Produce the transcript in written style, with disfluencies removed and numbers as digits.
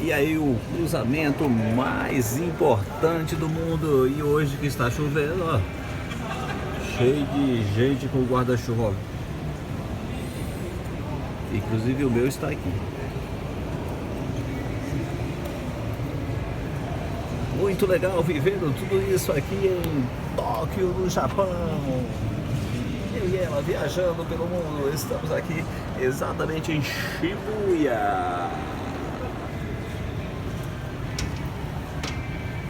E aí o cruzamento mais importante do mundo. E hoje que está chovendo, ó, cheio de gente com guarda-chuva, ó. Inclusive o meu está aqui. Muito legal vivendo tudo isso aqui em Tóquio, no Japão. Eu e ela viajando pelo mundo. Estamos aqui exatamente em Shibuya.